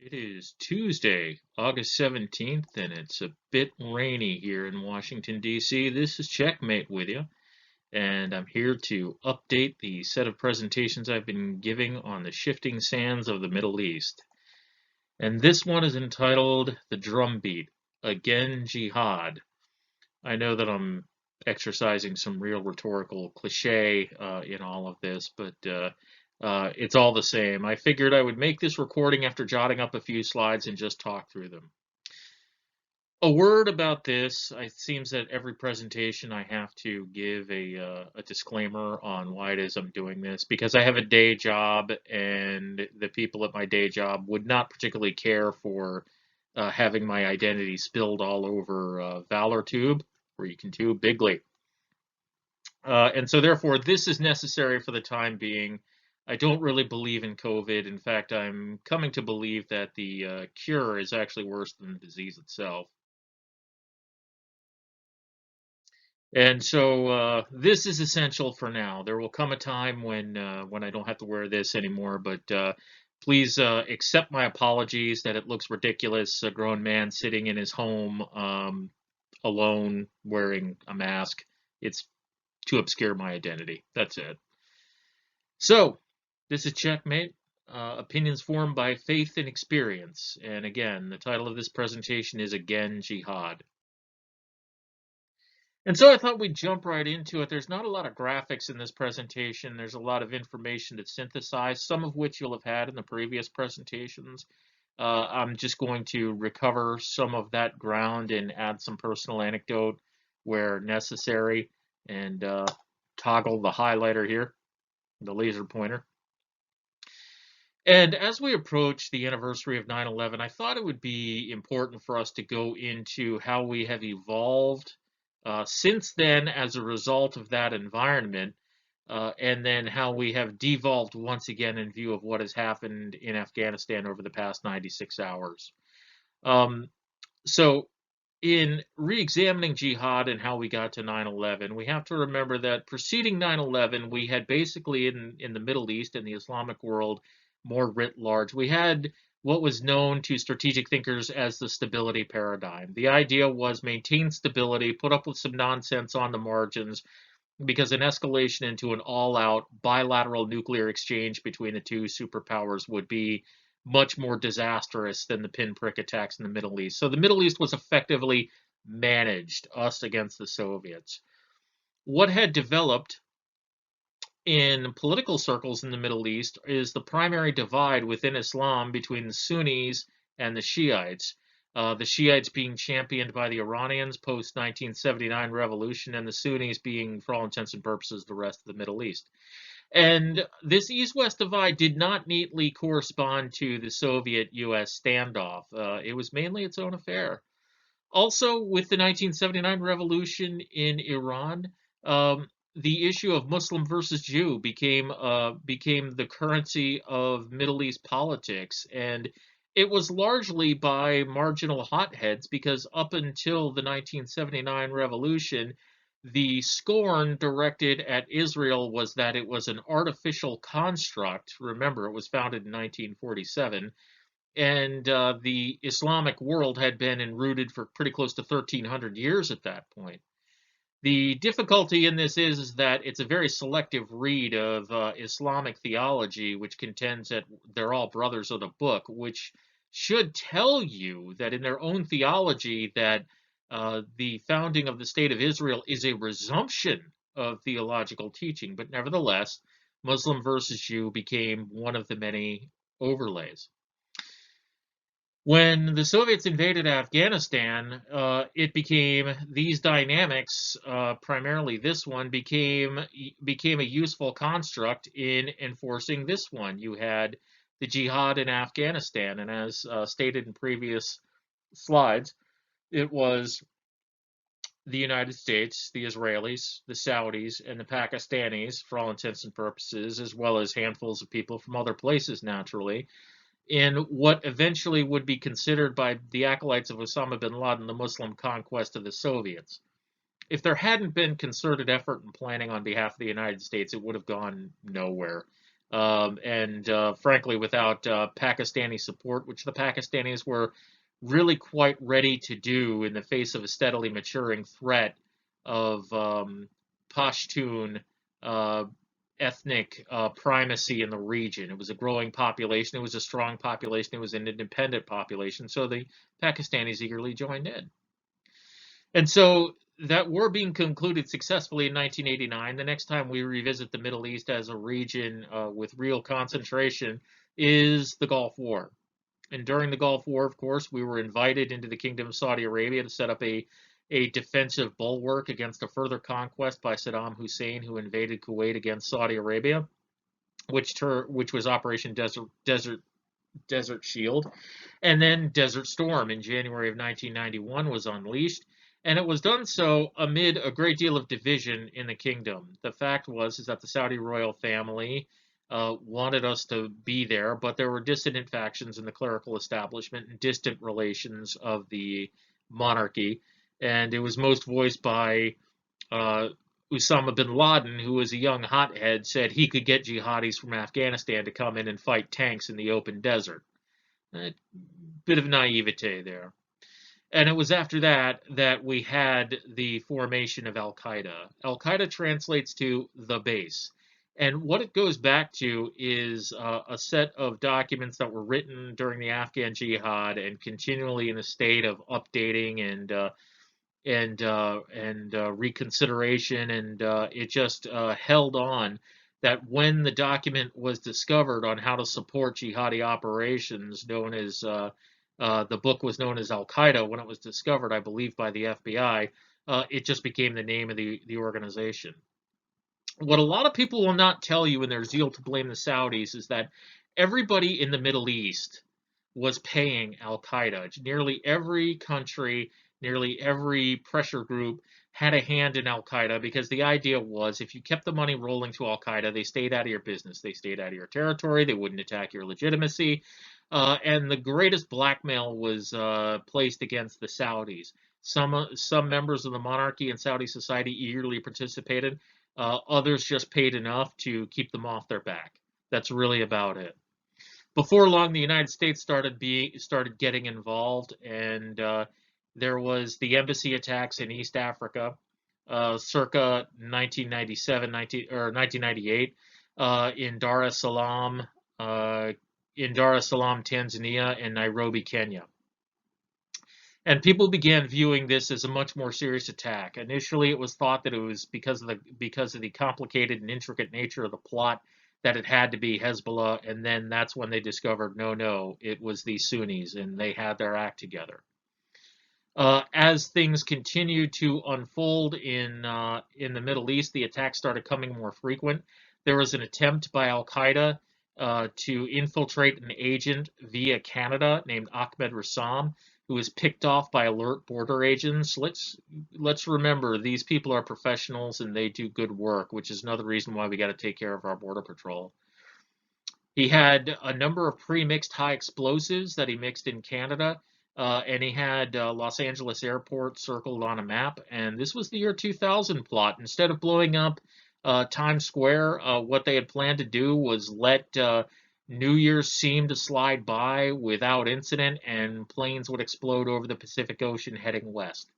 It is Tuesday, August 17th, and it's a bit rainy here in Washington, D.C. This is Checkmate with you, and I'm here to update the set of presentations I've been giving on the shifting sands of the Middle East. And this one is entitled The Drumbeat, Again Jihad. I know that I'm exercising some real rhetorical cliche in all of this, but it's all the same. I figured I would make this recording after jotting up a few slides and just talk through them. A word about this. It seems that every presentation I have to give a disclaimer on why it is I'm doing this, because I have a day job, and the people at my day job would not particularly care for having my identity spilled all over ValorTube, where you can tube bigly. And so therefore, this is necessary for the time being. I don't really believe in COVID. In fact, I'm coming to believe that the cure is actually worse than the disease itself. And so this is essential for now. There will come a time when I don't have to wear this anymore, but please accept my apologies that it looks ridiculous, a grown man sitting in his home alone wearing a mask. It's to obscure my identity. That's it. So, this is Checkmate, opinions formed by faith and experience. And again, the title of this presentation is Again Jihad. And so I thought we'd jump right into it. There's not a lot of graphics in this presentation. There's a lot of information to synthesize, some of which you'll have had in the previous presentations. I'm just going to recover some of that ground and add some personal anecdote where necessary, and toggle the highlighter here, the laser pointer. And as we approach the anniversary of 9/11, I thought it would be important for us to go into how we have evolved since then as a result of that environment, and then how we have devolved once again in view of what has happened in Afghanistan over the past 96 hours. So in re-examining jihad and how we got to 9/11, we have to remember that preceding 9/11, we had basically in the Middle East and the Islamic world, more writ large, we had what was known to strategic thinkers as the stability paradigm. The idea was maintain stability, put up with some nonsense on the margins, because an escalation into an all-out bilateral nuclear exchange between the two superpowers would be much more disastrous than the pinprick attacks in the Middle East. So the Middle East was effectively managed, us against the Soviets. What had developed in political circles in the Middle East is the primary divide within Islam between the Sunnis and the Shiites. The Shiites being championed by the Iranians post 1979 revolution, and the Sunnis being, for all intents and purposes, the rest of the Middle East. And this East-West divide did not neatly correspond to the Soviet-US standoff. It was mainly its own affair. Also, with the 1979 revolution in Iran, the issue of Muslim versus Jew became the currency of Middle East politics, and it was largely by marginal hotheads, because up until the 1979 revolution, the scorn directed at Israel was that it was an artificial construct. Remember, it was founded in 1947, and the Islamic world had been enrooted for pretty close to 1,300 years at that point. The difficulty in this is that it's a very selective read of Islamic theology, which contends that they're all brothers of the book, which should tell you that in their own theology that the founding of the State of Israel is a resumption of theological teaching. But nevertheless, Muslim versus Jew became one of the many overlays. When the Soviets invaded Afghanistan, it became these dynamics, primarily this one, became a useful construct in enforcing this one. You had the jihad in Afghanistan, and as stated in previous slides, it was the United States, the Israelis, the Saudis, and the Pakistanis, for all intents and purposes, as well as handfuls of people from other places, naturally, in what eventually would be considered by the acolytes of Osama bin Laden the Muslim conquest of the Soviets. If there hadn't been concerted effort and planning on behalf of the United States, it would have gone nowhere. and frankly, without Pakistani support, which the Pakistanis were really quite ready to do in the face of a steadily maturing threat of Pashtun uh, ethnic primacy in the region. It was a growing population. It was a strong population. It was an independent population. So the Pakistanis eagerly joined in. And so that war being concluded successfully in 1989, the next time we revisit the Middle East as a region with real concentration is the Gulf War. And during the Gulf War, of course, we were invited into the Kingdom of Saudi Arabia to set up a defensive bulwark against a further conquest by Saddam Hussein, who invaded Kuwait against Saudi Arabia, which was Operation Desert Shield. And then Desert Storm in January of 1991 was unleashed, and it was done so amid a great deal of division in the kingdom. The fact is that the Saudi royal family wanted us to be there, but there were dissident factions in the clerical establishment and distant relations of the monarchy, and it was most voiced by uh, Osama bin Laden, who was a young hothead, said he could get jihadis from Afghanistan to come in and fight tanks in the open desert. A bit of naivete there. And it was after that that we had the formation of Al Qaeda. Al Qaeda translates to the base. And what it goes back to is a set of documents that were written during the Afghan Jihad and continually in a state of updating and reconsideration, and it just held on that when the document was discovered on how to support jihadi operations, known as the book was known as Al Qaeda when it was discovered, I believe, by the FBI. It just became the name of the organization. What a lot of people will not tell you in their zeal to blame the Saudis is that everybody in the Middle East was paying Al Qaeda. Nearly every country, nearly every pressure group had a hand in Al Qaeda, because the idea was if you kept the money rolling to Al Qaeda, they stayed out of your business. They stayed out of your territory. They wouldn't attack your legitimacy. And the greatest blackmail was placed against the Saudis. Some members of the monarchy and Saudi society eagerly participated. Others just paid enough to keep them off their back. That's really about it. Before long, the United States started getting involved, and there was the embassy attacks in East Africa, circa 1998, in Dar es Salaam, Tanzania, and Nairobi, Kenya. And people began viewing this as a much more serious attack. Initially, it was thought that it was because of the complicated and intricate nature of the plot that it had to be Hezbollah, and then that's when they discovered no, it was the Sunnis, and they had their act together. As things continued to unfold in the Middle East, the attacks started coming more frequent. There was an attempt by Al Qaeda to infiltrate an agent via Canada named Ahmed Rassam, who was picked off by alert border agents. Let's remember, these people are professionals and they do good work, which is another reason why we got to take care of our border patrol. He had a number of pre-mixed high explosives that he mixed in Canada, and he had Los Angeles Airport circled on a map. And this was the year 2000 plot. Instead of blowing up Times Square, what they had planned to do was let New Year's seem to slide by without incident, and planes would explode over the Pacific Ocean heading west.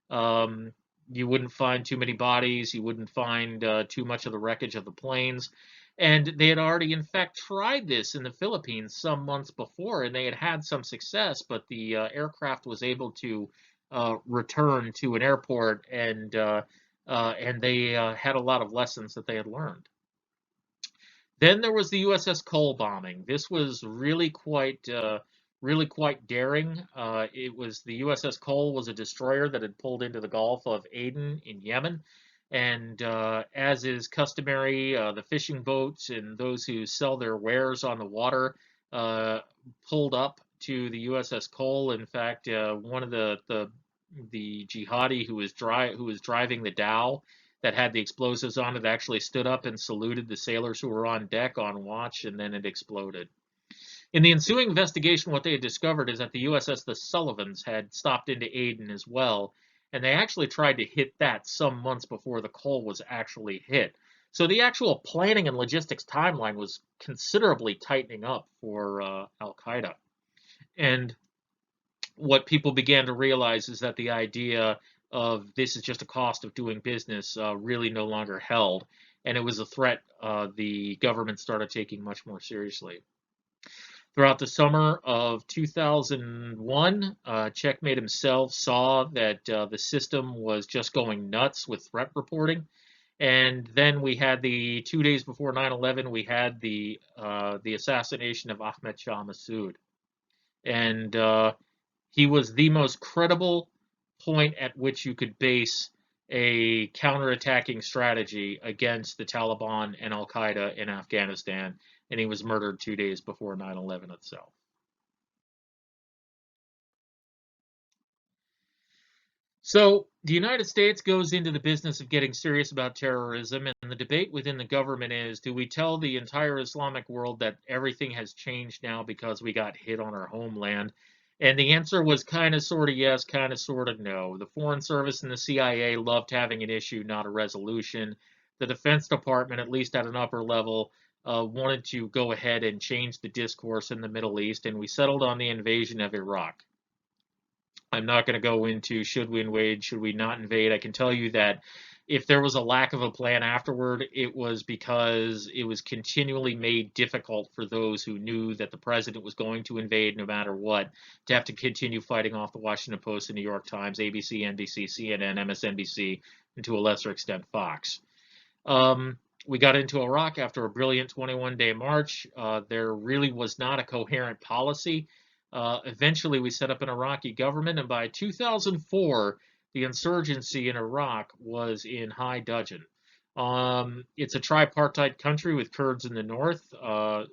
You wouldn't find too many bodies. You wouldn't find too much of the wreckage of the planes. And they had already, in fact, tried this in the Philippines some months before, and they had had some success, but the aircraft was able to return to an airport, and they had a lot of lessons that they had learned. Then there was the USS Cole bombing. This was really quite daring. It was the USS Cole was a destroyer that had pulled into the Gulf of Aden in Yemen, and as is customary, the fishing boats and those who sell their wares on the water pulled up to the USS Cole. In fact, one of the jihadi who was driving the dhow that had the explosives on it actually stood up and saluted the sailors who were on deck on watch, and then it exploded. In the ensuing investigation, what they had discovered is that the USS the Sullivans had stopped into Aden as well, and they actually tried to hit that some months before the Cole was actually hit. So the actual planning and logistics timeline was considerably tightening up for Al Qaeda. And what people began to realize is that the idea of this is just a cost of doing business really no longer held. And it was a threat the government started taking much more seriously. Throughout the summer of 2001, Checkmate himself saw that the system was just going nuts with threat reporting. And then we had the 2 days before 9/11, we had the assassination of Ahmed Shah Massoud. And he was the most credible point at which you could base a counterattacking strategy against the Taliban and Al Qaeda in Afghanistan, and he was murdered 2 days before 9/11 itself. So the United States goes into the business of getting serious about terrorism, and the debate within the government is, do we tell the entire Islamic world that everything has changed now because we got hit on our homeland? And the answer was kind of sort of yes, kind of sort of no. The Foreign Service and the CIA loved having an issue, not a resolution. The Defense Department, at least at an upper level, wanted to go ahead and change the discourse in the Middle East, and we settled on the invasion of Iraq. I'm not going to go into should we invade, should we not invade. I can tell you that if there was a lack of a plan afterward, it was because it was continually made difficult for those who knew that the president was going to invade no matter what to have to continue fighting off the Washington Post, the New York Times, ABC, NBC, CNN, MSNBC, and to a lesser extent Fox. We got into Iraq after a brilliant 21-day march. There really was not a coherent policy. Eventually, we set up an Iraqi government, and by 2004, the insurgency in Iraq was in high dudgeon. It's a tripartite country with Kurds in the north,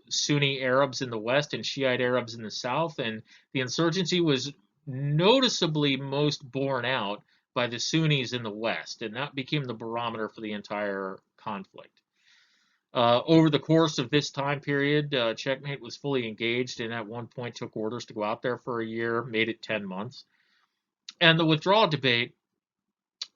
Sunni Arabs in the west, and Shiite Arabs in the south, and the insurgency was noticeably most borne out by the Sunnis in the west, and that became the barometer for the entire conflict. Over the course of this time period, Checkmate was fully engaged and at one point took orders to go out there for a year, made it 10 months. And the withdrawal debate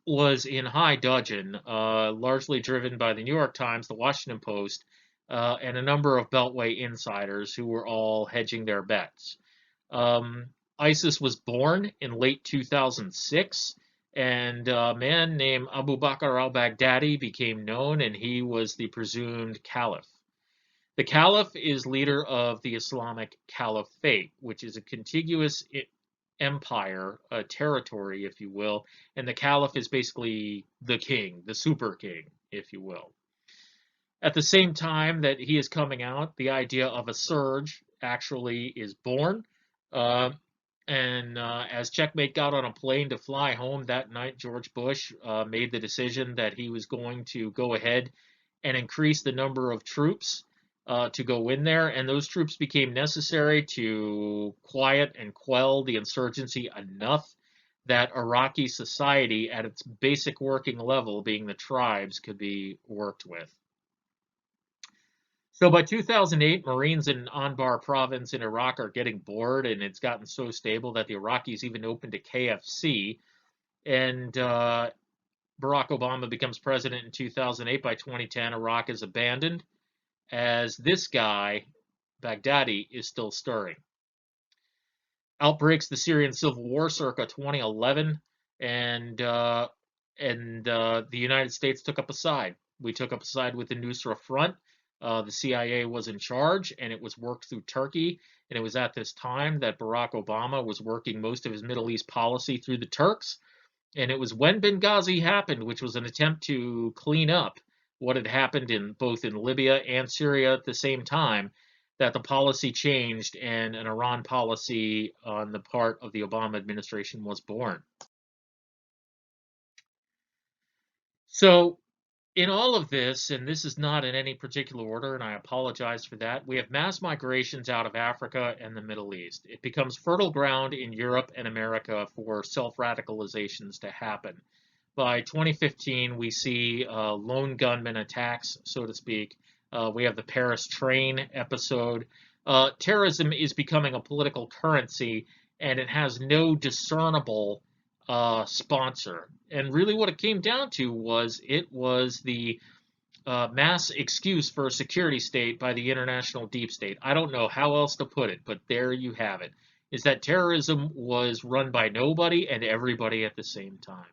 was in high dudgeon, largely driven by the New York Times, the Washington Post, and a number of Beltway insiders who were all hedging their bets. ISIS was born in late 2006. And a man named Abu Bakr al-Baghdadi became known, and he was the presumed caliph. The caliph is leader of the Islamic Caliphate, which is a contiguous empire, a territory, if you will, and the caliph is basically the king, the super king, if you will. At the same time that he is coming out, the idea of a surge actually is born. And as Checkmate got on a plane to fly home that night, George Bush made the decision that he was going to go ahead and increase the number of troops to go in there. And those troops became necessary to quiet and quell the insurgency enough that Iraqi society at its basic working level, being the tribes, could be worked with. So by 2008, Marines in Anbar province in Iraq are getting bored, and it's gotten so stable that the Iraqis even opened a KFC. And Barack Obama becomes president in 2008. By 2010, Iraq is abandoned, as this guy, Baghdadi, is still stirring. Outbreaks the Syrian civil war circa 2011, and the United States took up a side. We took up a side with the Nusra Front. The CIA was in charge, and it was worked through Turkey. And it was at this time that Barack Obama was working most of his Middle East policy through the Turks. And it was when Benghazi happened, which was an attempt to clean up what had happened in both in Libya and Syria at the same time, that the policy changed and an Iran policy on the part of the Obama administration was born. So in all of this, and this is not in any particular order, and I apologize for that, we have mass migrations out of Africa and the Middle East. It becomes fertile ground in Europe and America for self-radicalizations to happen. By 2015, we see lone gunman attacks, so to speak. We have the Paris train episode. Terrorism is becoming a political currency, and it has no discernible sponsor. And really what it came down to was it was the mass excuse for a security state by the international deep state. I don't know how else to put it, but there you have it. Is that terrorism was run by nobody and everybody at the same time.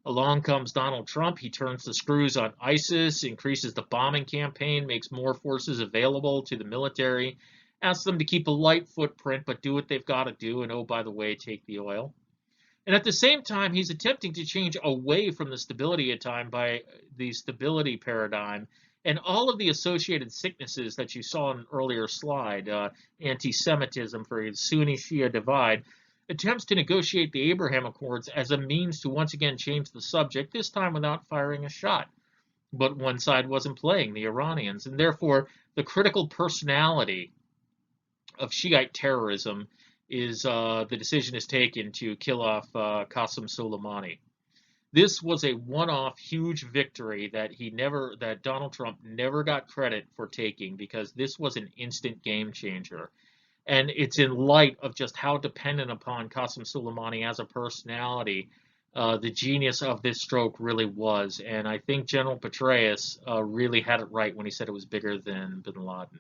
Along comes Donald Trump. He turns the screws on ISIS, increases the bombing campaign, makes more forces available to the military, asks them to keep a light footprint, but do what they've got to do, and oh, by the way, take the oil. And at the same time, he's attempting to change away from the stability stability paradigm and all of the associated sicknesses that you saw in an earlier slide, anti-Semitism for a Sunni-Shia divide, attempts to negotiate the Abraham Accords as a means to once again change the subject, this time without firing a shot. But one side wasn't playing, the Iranians, and therefore the critical personality of Shiite terrorism is the decision is taken to kill off Qasem Soleimani. This was a one-off huge victory that Donald Trump never got credit for taking, because this was an instant game changer. And it's in light of just how dependent upon Qasem Soleimani as a personality the genius of this stroke really was. And I think General Petraeus really had it right when he said it was bigger than bin Laden.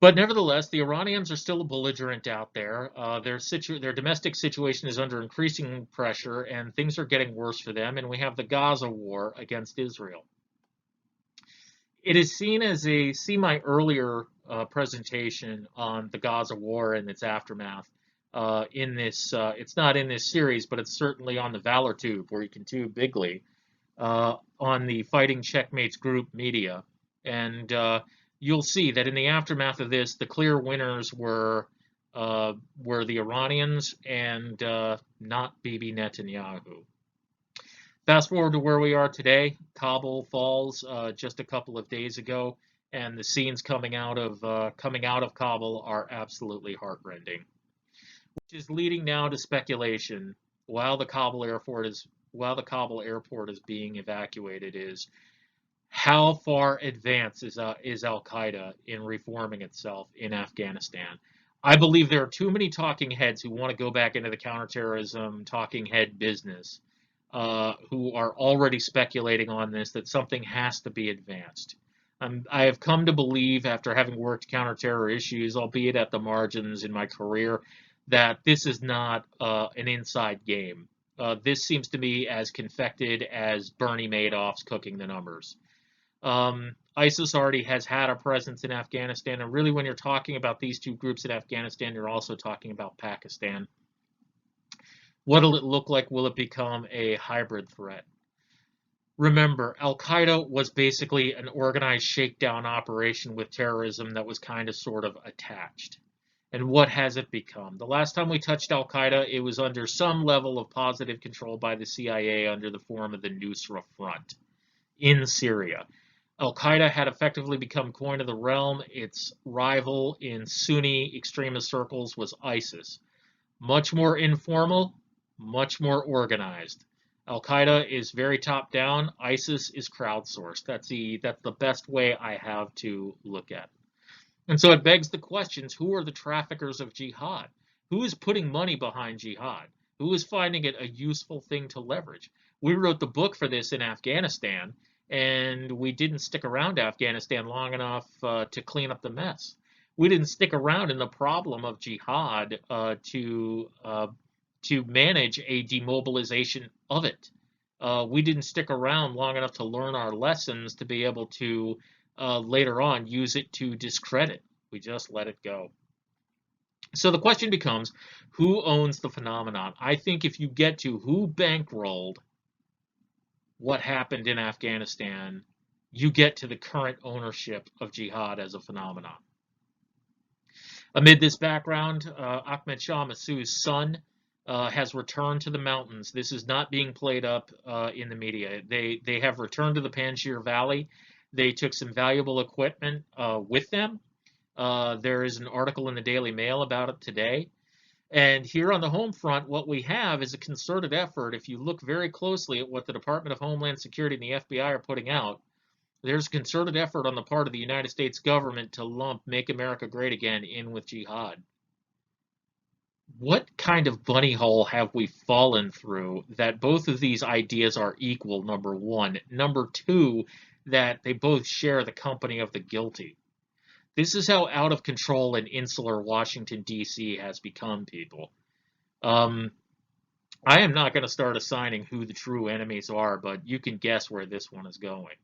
But nevertheless, the Iranians are still a belligerent out there. Their domestic situation is under increasing pressure, and things are getting worse for them. And we have the Gaza war against Israel. It is seen as a earlier presentation on the Gaza war and its aftermath. It's not in this series, but it's certainly on the Valor Tube, where you can tube bigly, on the Fighting Checkmates Group media. And you'll see that in the aftermath of this, the clear winners were the Iranians and not Bibi Netanyahu. Fast forward to where we are today. Kabul falls just a couple of days ago, and the scenes coming out of Kabul are absolutely heartrending, which is leading now to speculation while the Kabul airport is being evacuated is how far advanced is Al-Qaeda in reforming itself in Afghanistan. I believe there are too many talking heads who want to go back into the counterterrorism talking head business, who are already speculating on this, that something has to be advanced. I have come to believe, after having worked counter-terror issues, albeit at the margins in my career, that this is not an inside game. This seems to me as confected as Bernie Madoff's cooking the numbers. ISIS already has had a presence in Afghanistan, and really when you're talking about these two groups in Afghanistan, you're also talking about Pakistan. What'll it look like? Will it become a hybrid threat? Remember, Al-Qaeda was basically an organized shakedown operation with terrorism that was kind of sort of attached. And what has it become? The last time we touched Al-Qaeda, it was under some level of positive control by the CIA under the form of the Nusra Front in Syria. Al-Qaeda had effectively become coin of the realm. Its rival in Sunni extremist circles was ISIS. Much more informal, much more organized. Al-Qaeda is very top-down. ISIS is crowdsourced. That's the best way I have to look at it. And so it begs the questions, who are the traffickers of jihad? Who is putting money behind jihad? Who is finding it a useful thing to leverage? We wrote the book for this in Afghanistan, and we didn't stick around Afghanistan long enough to clean up the mess. We didn't stick around in the problem of jihad to manage a demobilization of it. We didn't stick around long enough to learn our lessons to be able to later on use it to discredit. We just let it go. So the question becomes, who owns the phenomenon? I think if you get to who bankrolled what happened in Afghanistan, you get to the current ownership of jihad as a phenomenon. Amid this background, Ahmed Shah Massoud's son has returned to the mountains. This is not being played up in the media. They have returned to the Panjshir Valley. They took some valuable equipment with them. There is an article in the Daily Mail about it today. And here on the home front, what we have is a concerted effort. If you look very closely at what the Department of Homeland Security and the FBI are putting out, there's a concerted effort on the part of the United States government to lump Make America Great Again in with jihad. what kind of bunny hole have we fallen through that both of these ideas are equal, number one? Number two, that they both share the company of the guilty. This is how out of control and insular Washington, D.C. has become, people. Um, I am not going to start assigning who the true enemies are, but you can guess where this one is going.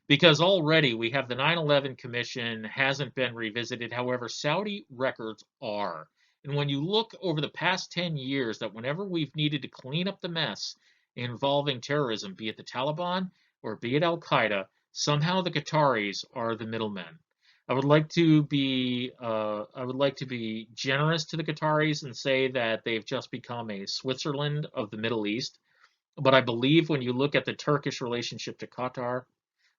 Because already we have the 9/11 Commission hasn't been revisited. However, Saudi records are. And when you look over the past 10 years, that whenever we've needed to clean up the mess involving terrorism, be it the Taliban or be it Al Qaeda, somehow the Qataris are the middlemen. I would like to be generous to the Qataris and say that they've just become a Switzerland of the Middle East. But I believe when you look at the Turkish relationship to Qatar,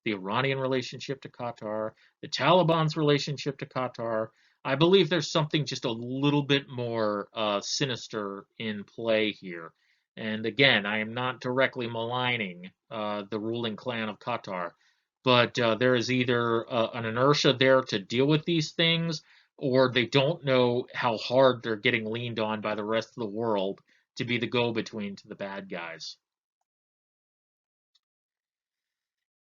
the Iranian relationship to Qatar, the Taliban's relationship to Qatar, I believe there's something just a little bit more sinister in play here. And again, I am not directly maligning the ruling clan of Qatar, but there is either an inertia there to deal with these things, or they don't know how hard they're getting leaned on by the rest of the world to be the go-between to the bad guys.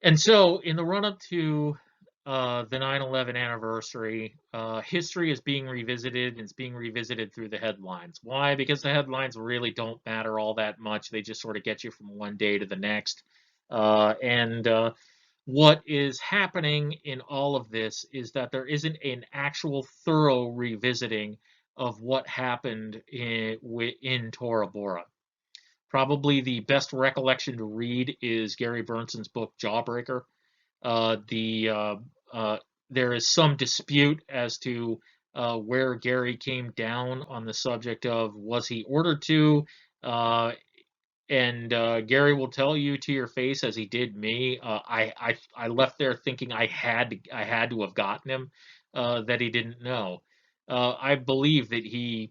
And so, in the run up to the 9/11 anniversary, history is being revisited, and it's being revisited through the headlines. Why? Because the headlines really don't matter all that much. They just sort of get you from one day to the next. And what is happening in all of this is that there isn't an actual thorough revisiting of what happened in Tora Bora. Probably the best recollection to read is Gary Bernson's book Jawbreaker. The There is some dispute as to where Gary came down on the subject of was he ordered to, uh, and Gary will tell you to your face, as he did me. I left there thinking I had to have gotten him, that he didn't know. I believe that he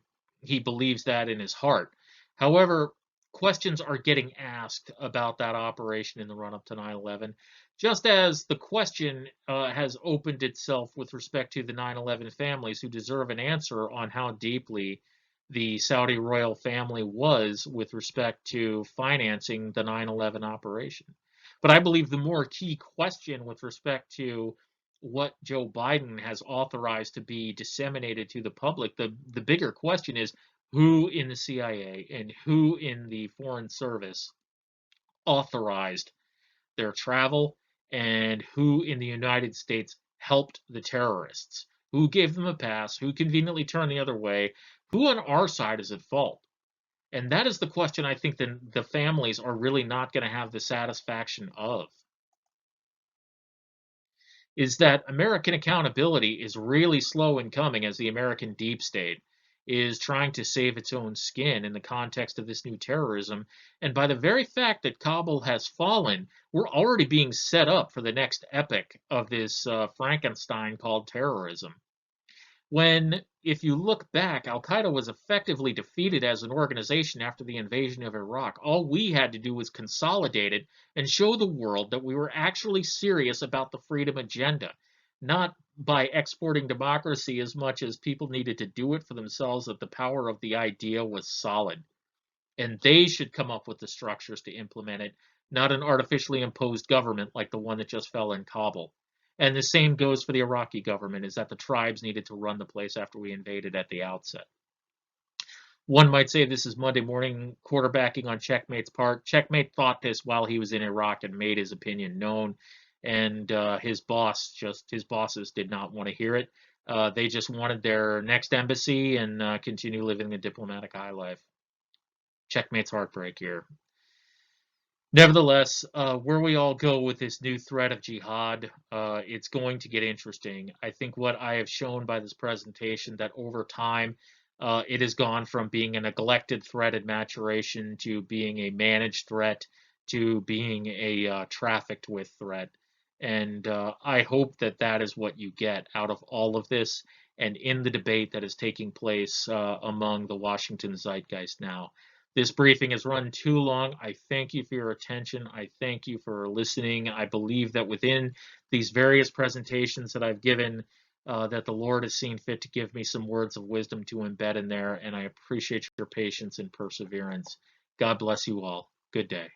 believes that in his heart. However, questions are getting asked about that operation in the run up to 9/11, just as the question has opened itself with respect to the 9/11 families who deserve an answer on how deeply the Saudi royal family was with respect to financing the 9/11 operation. But I believe the more key question with respect to what Joe Biden has authorized to be disseminated to the public, the bigger question is who in the CIA and who in the Foreign Service authorized their travel, and who in the United States helped the terrorists, who gave them a pass, who conveniently turned the other way, who on our side is at fault. And that is the question I think the families are really not going to have the satisfaction of. Is that American accountability is really slow in coming as the American deep state is trying to save its own skin in the context of this new terrorism. And by the very fact that Kabul has fallen, we're already being set up for the next epic of this Frankenstein called terrorism. When, if you look back, Al Qaeda was effectively defeated as an organization after the invasion of Iraq. All we had to do was consolidate it and show the world that we were actually serious about the freedom agenda, not by exporting democracy as much as people needed to do it for themselves, that the power of the idea was solid. And they should come up with the structures to implement it, not an artificially imposed government like the one that just fell in Kabul. And the same goes for the Iraqi government, is that the tribes needed to run the place after we invaded at the outset. One might say this is Monday morning quarterbacking on Checkmate's part. Checkmate thought this while he was in Iraq and made his opinion known, and his bosses did not want to hear it. They just wanted their next embassy and continue living a diplomatic high life. Checkmate's heartbreak here. Nevertheless, where we all go with this new threat of jihad, it's going to get interesting. I think what I have shown by this presentation that over time, it has gone from being a neglected threat at maturation to being a managed threat to being a trafficked with threat. And I hope that that is what you get out of all of this and in the debate that is taking place among the Washington zeitgeist now. This briefing has run too long. I thank you for your attention. I thank you for listening. I believe that within these various presentations that I've given, that the Lord has seen fit to give me some words of wisdom to embed in there, and I appreciate your patience and perseverance. God bless you all. Good day.